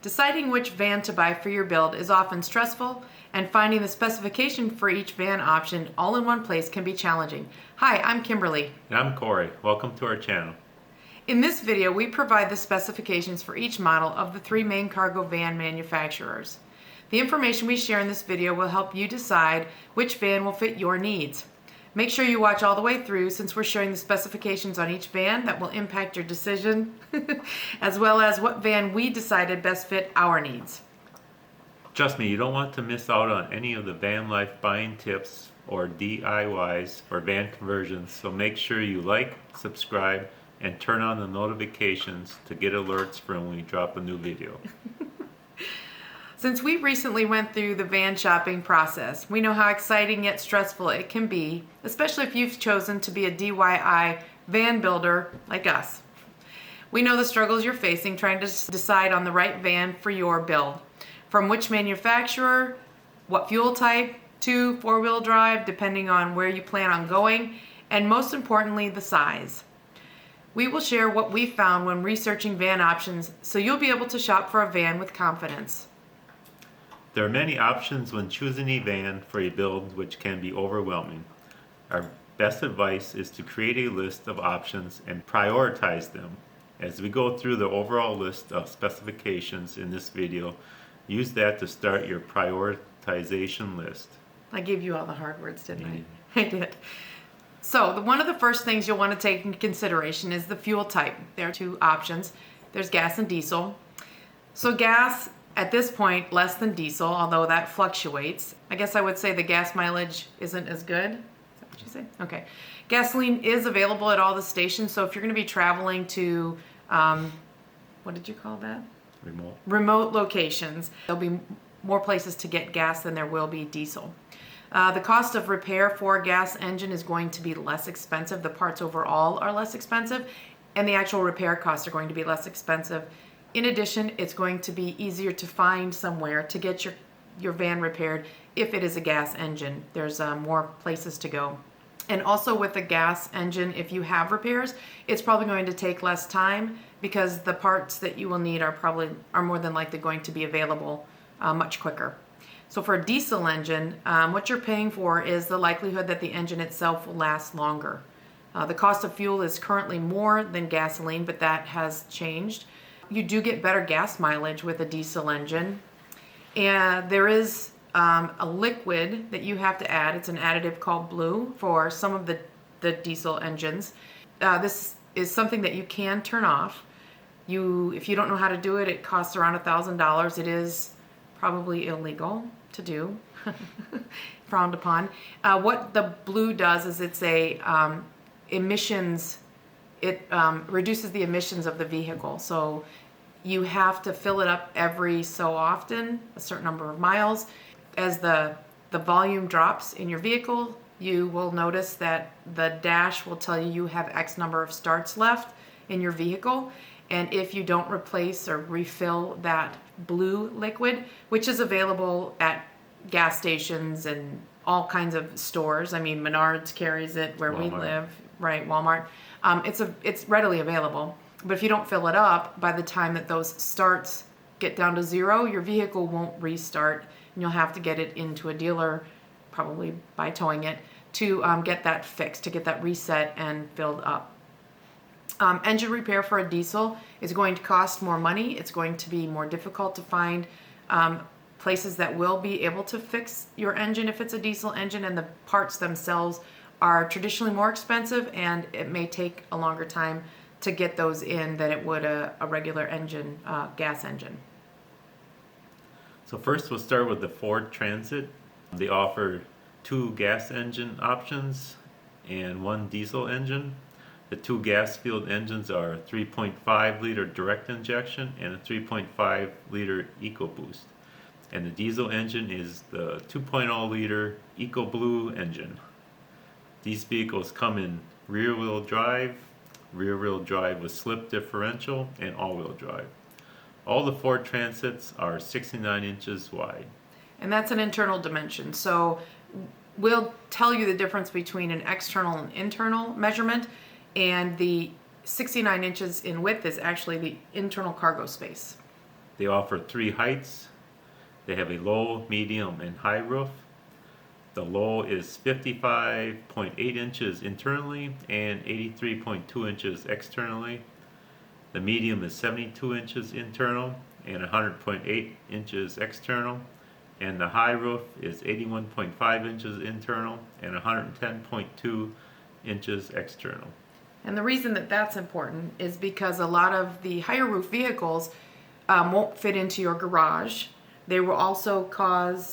Deciding which van to buy for your build is often stressful, and finding the specification for each van option all in one place can be challenging. Hi, I'm Kimberly. And I'm Corey. Welcome to our channel. In this video, we provide the specifications for each model of the three main cargo van manufacturers. The information we share in this video will help you decide which van will fit your needs. Make sure you watch all the way through, since we're sharing the specifications on each van that will impact your decision, as well as what van we decided best fit our needs. Trust me, you don't want to miss out on any of the van life buying tips or DIYs for van conversions, so make sure you like, subscribe, and turn on the notifications to get alerts for when we drop a new video. Since we recently went through the van shopping process, we know how exciting yet stressful it can be, especially if you've chosen to be a DIY van builder like us. We know the struggles you're facing trying to decide on the right van for your build. From which manufacturer, what fuel type, to four-wheel drive, depending on where you plan on going, and most importantly, the size. We will share what we found when researching van options, so you'll be able to shop for a van with confidence. There are many options when choosing a van for a build, which can be overwhelming. Our best advice is to create a list of options and prioritize them. As we go through the overall list of specifications in this video, use that to start your prioritization list. I gave you all the hard words, didn't I? I did. So one of the first things you'll want to take into consideration is the fuel type. There are two options. There's gas and diesel. So gas, at this point, less than diesel, although that fluctuates. I guess I would say the gas mileage isn't as good. Is that what you say? Okay. Gasoline is available at all the stations, so if you're going to be traveling to, what did you call that? Remote locations, there'll be more places to get gas than there will be diesel. The cost of repair for a gas engine is going to be less expensive. The parts overall are less expensive, and the actual repair costs are going to be less expensive. In addition, it's going to be easier to find somewhere to get your van repaired if it is a gas engine. There's more places to go. And also with a gas engine, if you have repairs, it's probably going to take less time because the parts that you will need are more than likely going to be available much quicker. So for a diesel engine, what you're paying for is the likelihood that the engine itself will last longer. The cost of fuel is currently more than gasoline, but that has changed. You do get better gas mileage with a diesel engine, and there is a liquid that you have to add. It's an additive called blue for some of the diesel engines. This is something that you can turn off. If you don't know how to do it, it costs around $1,000. It is probably illegal to do, frowned upon. What the blue does is it's a emissions. It reduces the emissions of the vehicle. So you have to fill it up every so often, a certain number of miles. As the volume drops in your vehicle, you will notice that the dash will tell you you have X number of starts left in your vehicle. And if you don't replace or refill that blue liquid, which is available at gas stations and all kinds of stores. I mean, Menards carries it where we live, right? Walmart. It's readily available. But if you don't fill it up, by the time that those starts get down to zero, your vehicle won't restart, and you'll have to get it into a dealer, probably by towing it, to get that fixed, to get that reset and filled up. Engine repair for a diesel is going to cost more money. It's going to be more difficult to find places that will be able to fix your engine if it's a diesel engine, and the parts themselves are traditionally more expensive, and it may take a longer time to get those in than it would a regular engine, gas engine. So first we'll start with the Ford Transit. They offer 2 gas engine options and 1 diesel engine. The 2 gas-fueled engines are 3.5 liter direct injection and a 3.5 liter EcoBoost. And the diesel engine is the 2.0 liter EcoBlue engine. These vehicles come in rear-wheel drive with slip differential, and all-wheel drive. All the Ford Transits are 69 inches wide. And that's an internal dimension. So we'll tell you the difference between an external and internal measurement, and the 69 inches in width is actually the internal cargo space. They offer 3 heights. They have a low, medium, and high roof. The low is 55.8 inches internally and 83.2 inches externally. The medium is 72 inches internal and 100.8 inches external. And the high roof is 81.5 inches internal and 110.2 inches external. And the reason that that's important is because a lot of the higher roof vehicles won't fit into your garage. They will also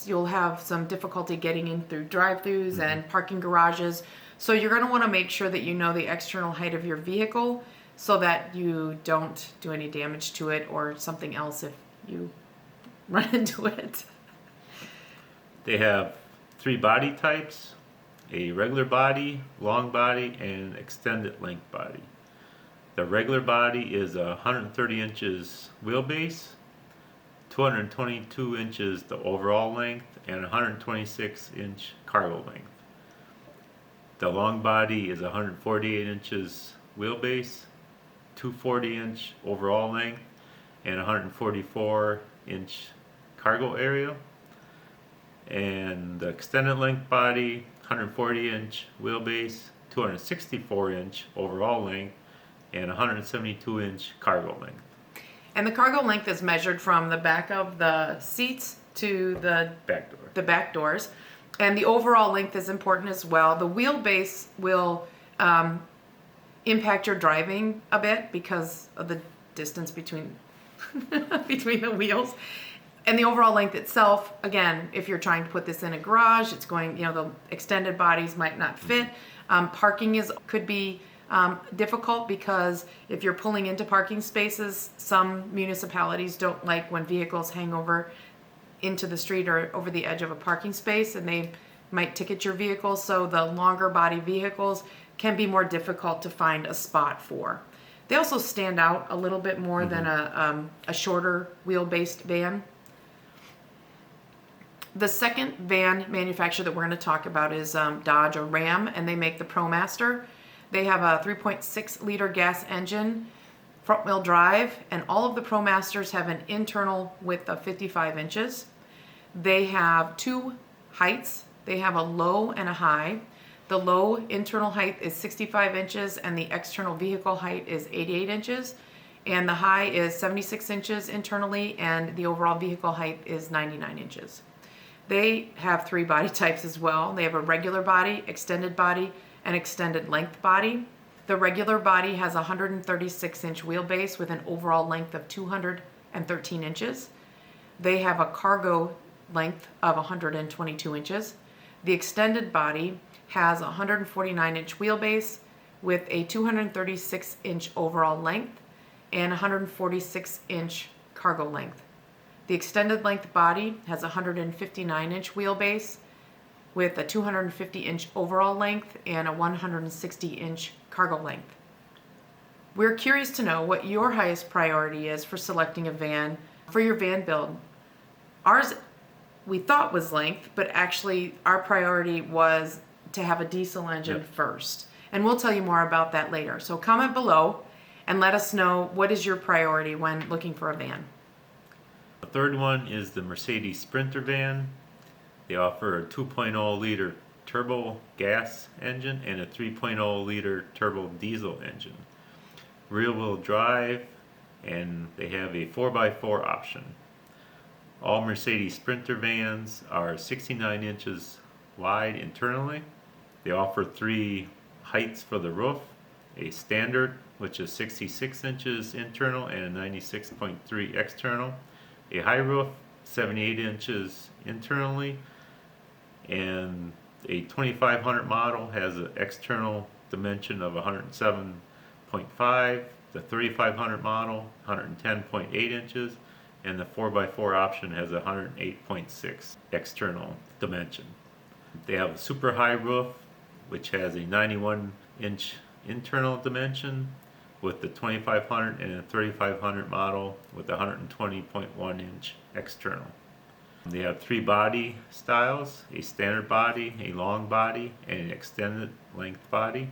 you'll have some difficulty getting in through drive-throughs and parking garages. So you're going to want to make sure that you know the external height of your vehicle so that you don't do any damage to it or something else if you run into it. They have 3 body types: a regular body, long body, and extended length body. The regular body is 130 inches wheelbase, 222 inches the overall length, and 126-inch cargo length. The long body is 148 inches wheelbase, 240-inch overall length, and 144-inch cargo area. And the extended length body, 140-inch wheelbase, 264-inch overall length, and 172-inch cargo length. And the cargo length is measured from the back of the seats to the back doors. And the overall length is important as well. The wheelbase will impact your driving a bit because of the distance between between the wheels. And the overall length itself, again, if you're trying to put this in a garage, it's going, the extended bodies might not fit. Parking could be difficult because if you're pulling into parking spaces, some municipalities don't like when vehicles hang over into the street or over the edge of a parking space, and they might ticket your vehicle. So the longer body vehicles can be more difficult to find a spot for. They also stand out a little bit more than a shorter wheel-based van. The second van manufacturer that we're going to talk about is Dodge or Ram, and they make the Promaster. They have a 3.6 liter gas engine, front wheel drive, and all of the Promasters have an internal width of 55 inches. They have 2 heights. They have a low and a high. The low internal height is 65 inches and the external vehicle height is 88 inches. And the high is 76 inches internally and the overall vehicle height is 99 inches. They have 3 body types as well. They have a regular body, extended body, and extended length body. The regular body has a 136-inch wheelbase with an overall length of 213 inches. They have a cargo length of 122 inches. The extended body has a 149-inch wheelbase with a 236-inch overall length and 146-inch cargo length. The extended length body has a 159-inch wheelbase with a 250-inch overall length and a 160-inch cargo length. We're curious to know what your highest priority is for selecting a van for your van build. Ours, we thought was length, but actually our priority was to have a diesel engine first. And we'll tell you more about that later. So comment below and let us know what is your priority when looking for a van. The third one is the Mercedes Sprinter van. They offer a 2.0 liter turbo gas engine and a 3.0 liter turbo diesel engine. Rear wheel drive, and they have a 4x4 option. All Mercedes Sprinter vans are 69 inches wide internally. They offer 3 heights for the roof: a standard, which is 66 inches internal and a 96.3 external, a high roof, 78 inches internally, and a 2500 model has an external dimension of 107.5, the 3500 model 110.8 inches, and the 4x4 option has 108.6 external dimension. They have a super high roof, which has a 91-inch internal dimension, with the 2500 and a 3500 model with 120.1-inch external. They have 3 body styles: a standard body, a long body, and an extended length body.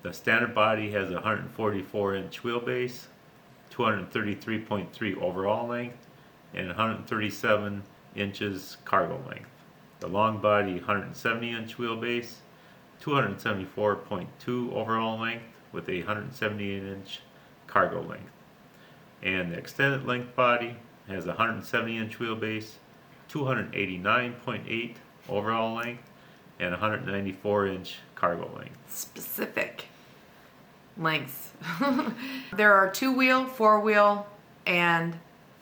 The standard body has a 144-inch wheelbase, 233.3 overall length, and 137 inches cargo length. The long body 170 inch wheelbase, 274.2 overall length with a 178 inch cargo length. And the extended length body has a 170 inch wheelbase, 289.8 overall length, and 194 inch cargo length. Specific lengths. There are 2-wheel, 4-wheel, and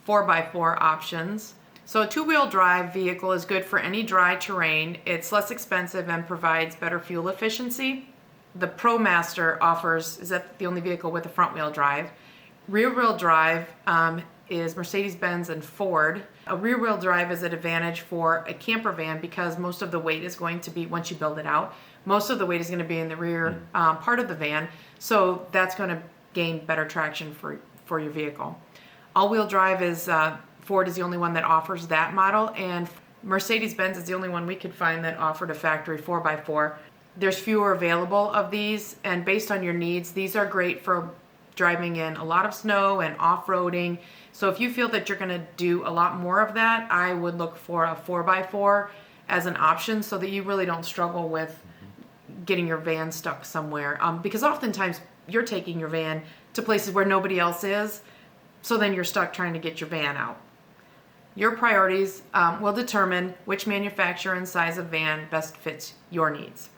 4x4 options. So a 2-wheel drive vehicle is good for any dry terrain. It's less expensive and provides better fuel efficiency. The Promaster offers, is that the only vehicle with a front-wheel drive? Rear-wheel drive is Mercedes-Benz and Ford. A rear-wheel drive is an advantage for a camper van because most of the weight is going to be, once you build it out, most of the weight is going to be in the rear part of the van. So that's going to gain better traction for your vehicle. All-wheel drive is, Ford is the only one that offers that model, and Mercedes-Benz is the only one we could find that offered a factory 4x4. There's fewer available of these, and based on your needs, these are great for driving in a lot of snow and off-roading. So if you feel that you're going to do a lot more of that, I would look for a 4x4 as an option so that you really don't struggle with getting your van stuck somewhere. Because oftentimes you're taking your van to places where nobody else is, so then you're stuck trying to get your van out. Your priorities will determine which manufacturer and size of van best fits your needs.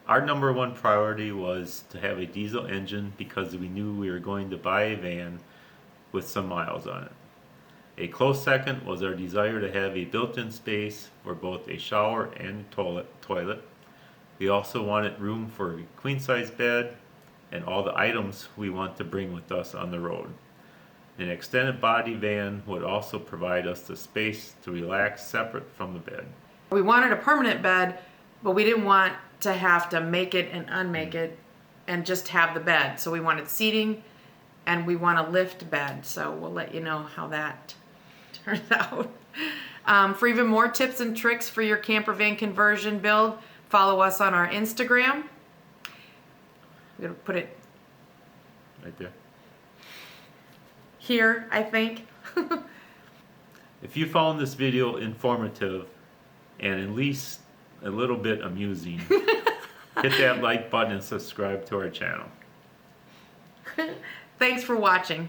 Our number one priority was to have a diesel engine because we knew we were going to buy a van with some miles on it. A close second was our desire to have a built-in space for both a shower and toilet. We also wanted room for a queen-size bed and all the items we want to bring with us on the road. An extended body van would also provide us the space to relax separate from the bed. We wanted a permanent bed, but we didn't want to have to make it and unmake it and just have the bed. So we wanted seating and we want a lift bed. So we'll let you know how that turns out. For even more tips and tricks for your camper van conversion build, follow us on our Instagram. I'm going to put it Right there. here, I think. If you found this video informative and at least a little bit amusing, hit that like button and subscribe to our channel. Thanks for watching.